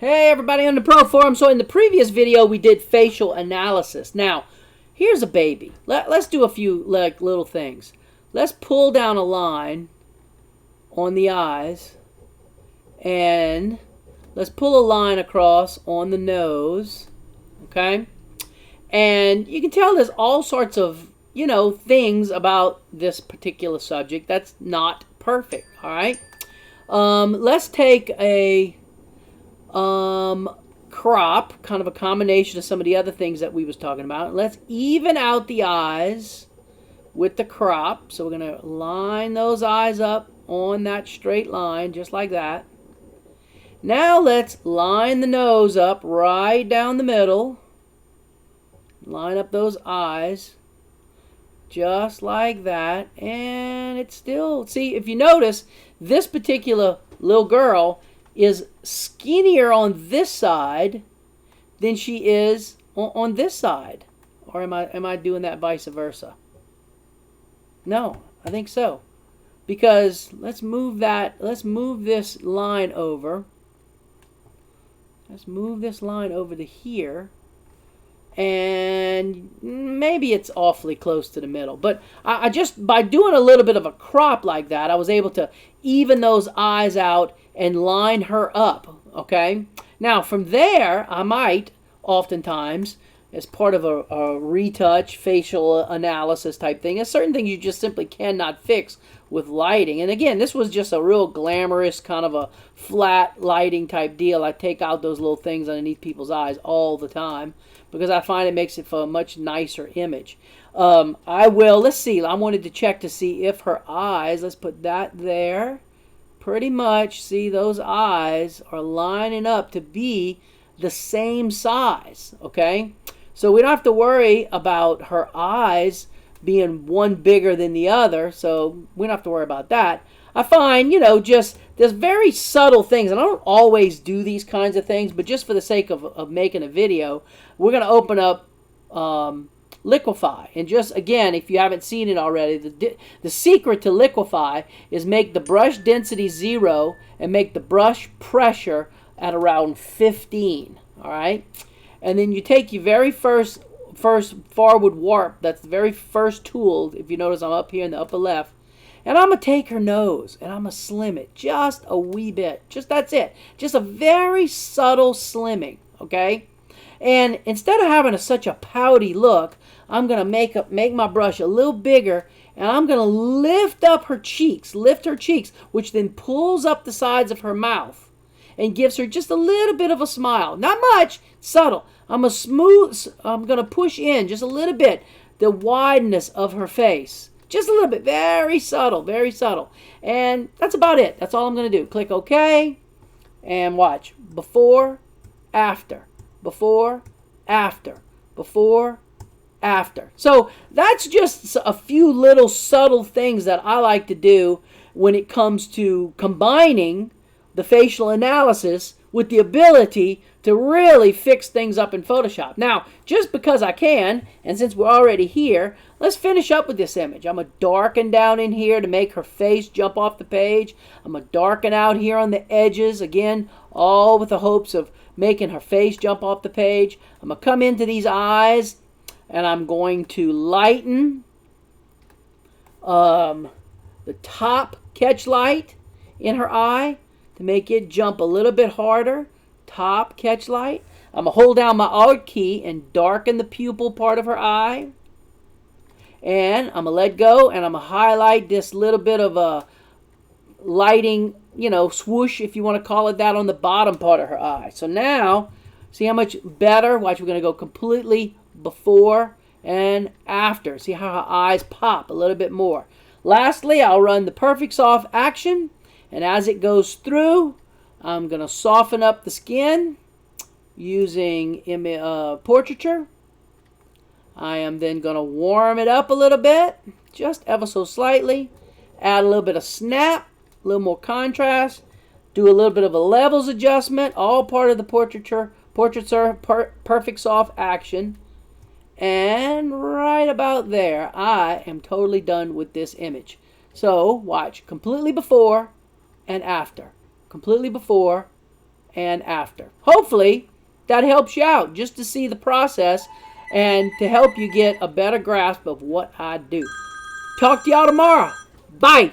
Hey everybody on the Pro Forum. So in the previous video we did facial analysis. Now, here's a baby. Let's do a few little things. Let's pull down a line on the eyes and let's pull a line across on the nose. Okay? And you can tell there's all sorts of, things about this particular subject that's not perfect, all right? Let's take a crop, kind of a combination of some of the other things that we was talking about. Let's even out the eyes with the crop. So we're going to line those eyes up on that straight line, just like that. Now let's line the nose up right down the middle. Line up those eyes just like that. And it's still, see, if you notice, this particular little girl is skinnier on this side than she is on this side. Or am I doing that vice versa? No, I think so. Because let's move this line over. Let's move this line over to here. And maybe it's awfully close to the middle. But I just, by doing a little bit of a crop like that, I was able to even those eyes out and line her up, okay? Now, from there, I might, oftentimes, as part of a retouch, facial analysis type thing, there's certain things you just simply cannot fix with lighting. And again, this was just a real glamorous, kind of a flat lighting type deal. I take out those little things underneath people's eyes all the time because I find it makes it for a much nicer image. Let's see, I wanted to check to see if her eyes, let's put that there. Pretty much, see, those eyes are lining up to be the same size, okay? So we don't have to worry about her eyes being one bigger than the other, so we don't have to worry about that. I find, just there's very subtle things, and I don't always do these kinds of things, but just for the sake of making a video, we're going to open up Liquify. And just, again, if you haven't seen it already, the secret to Liquify is make the brush density 0 and make the brush pressure at around 15, all right? And then you take your very first forward warp, that's the very first tool, if you notice I'm up here in the upper left, and I'm going to take her nose and I'm going to slim it just a wee bit. Just that's it. Just a very subtle slimming, okay? And instead of having such a pouty look, I'm going to make my brush a little bigger, and I'm going to lift up her cheeks, which then pulls up the sides of her mouth and gives her just a little bit of a smile. Not much, subtle. I'm going to push in just a little bit the wideness of her face. Just a little bit, very subtle, very subtle. And that's about it. That's all I'm going to do. Click OK and watch. Before, after. Before, after. Before, after. So that's just a few little subtle things that I like to do when it comes to combining the facial analysis with the ability to really fix things up in Photoshop. Now, just because I can, and since we're already here, let's finish up with this image. I'm going to darken down in here to make her face jump off the page. I'm going to darken out here on the edges, again, all with the hopes of making her face jump off the page. I'm going to come into these eyes, and I'm going to lighten the top catch light in her eye to make it jump a little bit harder. Top catch light. I'm going to hold down my Alt key and darken the pupil part of her eye. And I'm going to let go, and I'm going to highlight this little bit of a lighting, swoosh, if you want to call it that, on the bottom part of her eye. So now, see how much better? Watch, we're going to go completely before and after. See how her eyes pop a little bit more. Lastly, I'll run the Perfect Soft action, and as it goes through, I'm going to soften up the skin using portraiture. I am then going to warm it up a little bit, just ever so slightly. Add a little bit of snap, a little more contrast. Do a little bit of a levels adjustment, all part of the portraiture Perfect Soft action. And right about there, I am totally done with this image. So watch, completely before and after. Completely before and after. Hopefully, that helps you out just to see the process and to help you get a better grasp of what I do. Talk to y'all tomorrow. Bye.